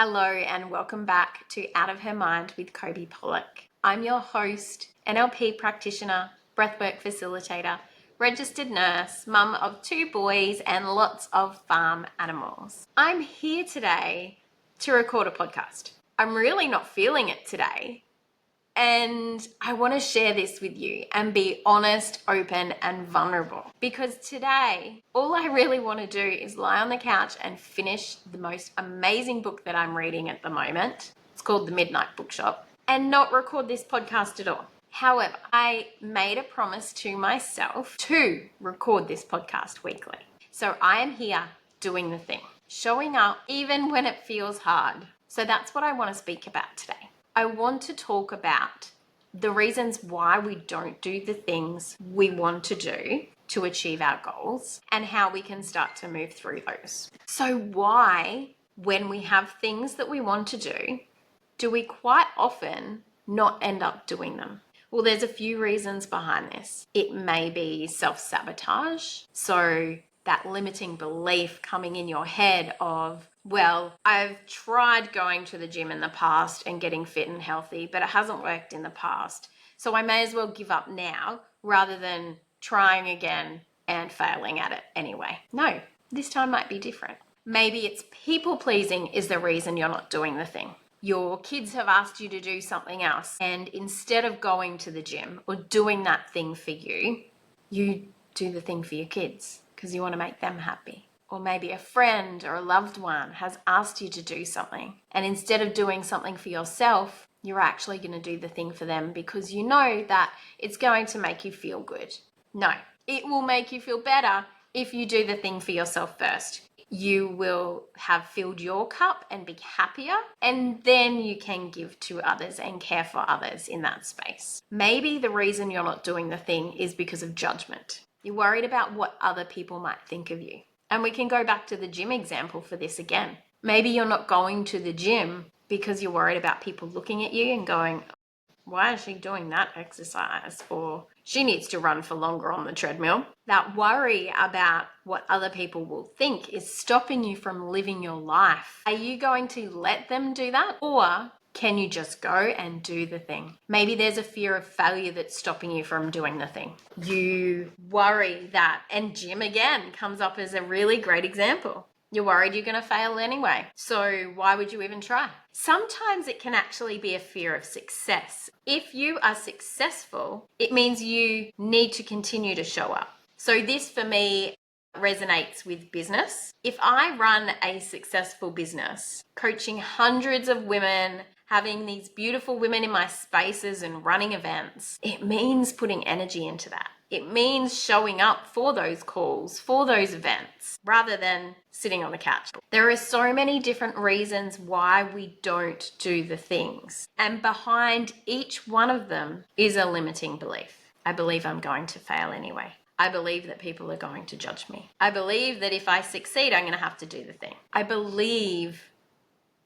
Hello and welcome back to Out of Her Mind with Kobe Pollock. I'm your host, NLP practitioner, breathwork facilitator, registered nurse, mum of 2 boys and lots of farm animals. I'm here today to record a podcast. I'm really not feeling it today. And I want to share this with you and be honest, open, and vulnerable. Because today, all I really want to do is lie on the couch and finish the most amazing book that I'm reading at the moment. It's called The Midnight Bookshop, and not record this podcast at all. However, I made a promise to myself to record this podcast weekly. So I am here doing the thing, showing up even when it feels hard. So that's what I want to speak about today. I want to talk about the reasons why we don't do the things we want to do to achieve our goals and how we can start to move through those. So why, when we have things that we want to do we quite often not end up doing them? Well, there's a few reasons behind this. It may be self-sabotage. So that limiting belief coming in your head of, well, I've tried going to the gym in the past and getting fit and healthy, but it hasn't worked in the past. So I may as well give up now rather than trying again and failing at it anyway. No, this time might be different. Maybe it's people pleasing is the reason you're not doing the thing. Your kids have asked you to do something else, and instead of going to the gym or doing that thing for you, you do the thing for your kids because you want to make them happy. Or maybe a friend or a loved one has asked you to do something, and instead of doing something for yourself, you're actually going to do the thing for them because you know that it's going to make you feel good. No, it will make you feel better if you do the thing for yourself first. You will have filled your cup and be happier, and then you can give to others and care for others in that space. Maybe the reason you're not doing the thing is because of judgment. You're worried about what other people might think of you. And we can go back to the gym example for this again. Maybe you're not going to the gym because you're worried about people looking at you and going, why is she doing that exercise? Or she needs to run for longer on the treadmill. That worry about what other people will think is stopping you from living your life. Are you going to let them do that? Or can you just go and do the thing? Maybe there's a fear of failure that's stopping you from doing the thing. You worry that, and gym again comes up as a really great example. You're worried you're going to fail anyway. So why would you even try? Sometimes it can actually be a fear of success. If you are successful, it means you need to continue to show up. So this for me resonates with business. If I run a successful business, coaching hundreds of women, having these beautiful women in my spaces and running events, it means putting energy into that. It means showing up for those calls, for those events, rather than sitting on the couch. There are so many different reasons why we don't do the things. And behind each one of them is a limiting belief. I believe I'm going to fail anyway. I believe that people are going to judge me. I believe that if I succeed, I'm going to have to do the thing. I believe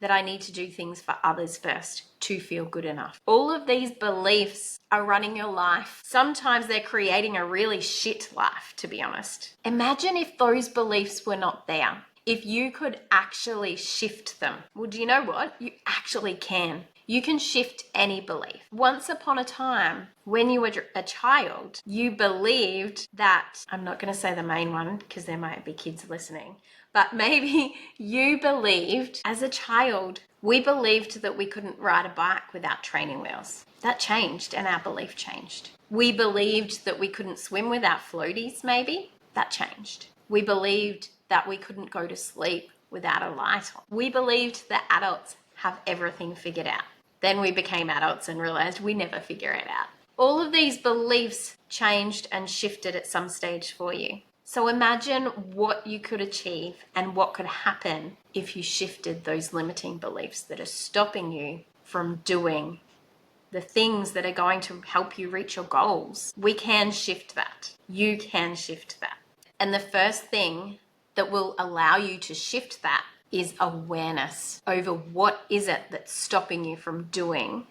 that I need to do things for others first to feel good enough. All of these beliefs are running your life. Sometimes they're creating a really shit life, to be honest. Imagine if those beliefs were not there. If you could actually shift them. Well, do you know what? You actually can. You can shift any belief. Once upon a time, when you were a child, you believed that, I'm not going to say the main one because there might be kids listening, but maybe you believed as a child, we believed that we couldn't ride a bike without training wheels. That changed and our belief changed. We believed that we couldn't swim without floaties, maybe. That changed. We believed that we couldn't go to sleep without a light on. We believed that adults have everything figured out. Then we became adults and realized we never figure it out. All of these beliefs changed and shifted at some stage for you. So imagine what you could achieve and what could happen if you shifted those limiting beliefs that are stopping you from doing the things that are going to help you reach your goals. We can shift that. You can shift that. And the first thing that will allow you to shift that is awareness over what is it that's stopping you from doing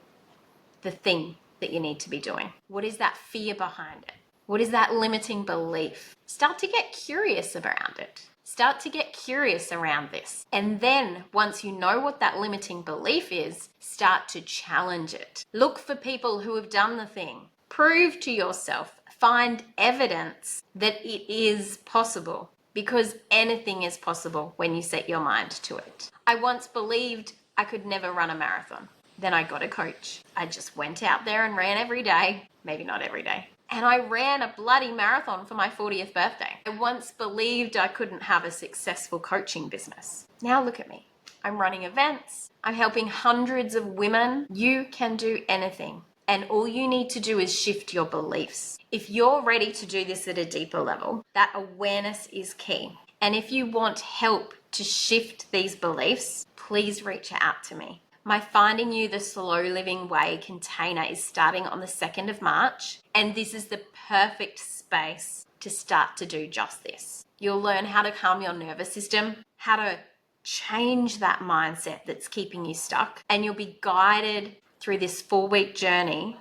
the thing that you need to be doing. What is that fear behind it? What is that limiting belief? Start to get curious around it. Start to get curious around this. And then once you know what that limiting belief is, start to challenge it. Look for people who have done the thing. Prove to yourself, find evidence that it is possible, because anything is possible when you set your mind to it. I once believed I could never run a marathon. Then I got a coach. I just went out there and ran every day, maybe not every day. And I ran a bloody marathon for my 40th birthday. I once believed I couldn't have a successful coaching business. Now look at me. I'm running events. I'm helping hundreds of women. You can do anything. And all you need to do is shift your beliefs. If you're ready to do this at a deeper level, that awareness is key. And if you want help to shift these beliefs, please reach out to me. My Finding You the Slow Living Way container is starting on the 2nd of March, and this is the perfect space to start to do just this. You'll learn how to calm your nervous system, how to change that mindset that's keeping you stuck, and you'll be guided through this 4-week journey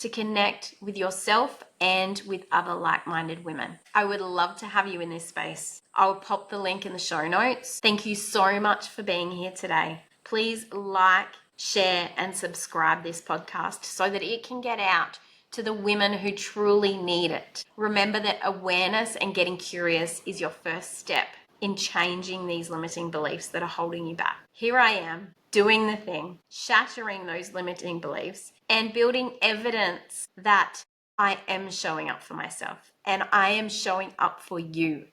to connect with yourself and with other like-minded women. I would love to have you in this space. I will pop the link in the show notes. Thank you so much for being here today. Please like, share, and subscribe this podcast so that it can get out to the women who truly need it. Remember that awareness and getting curious is your first step in changing these limiting beliefs that are holding you back. Here I am, doing the thing, shattering those limiting beliefs, and building evidence that I am showing up for myself and I am showing up for you.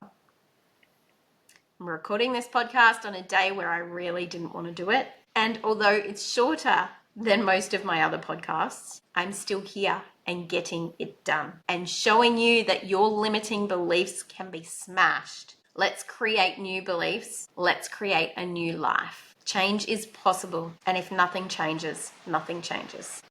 I'm recording this podcast on a day where I really didn't want to do it. And although it's shorter than most of my other podcasts, I'm still here and getting it done and showing you that your limiting beliefs can be smashed. Let's create new beliefs. Let's create a new life. Change is possible. And if nothing changes, nothing changes.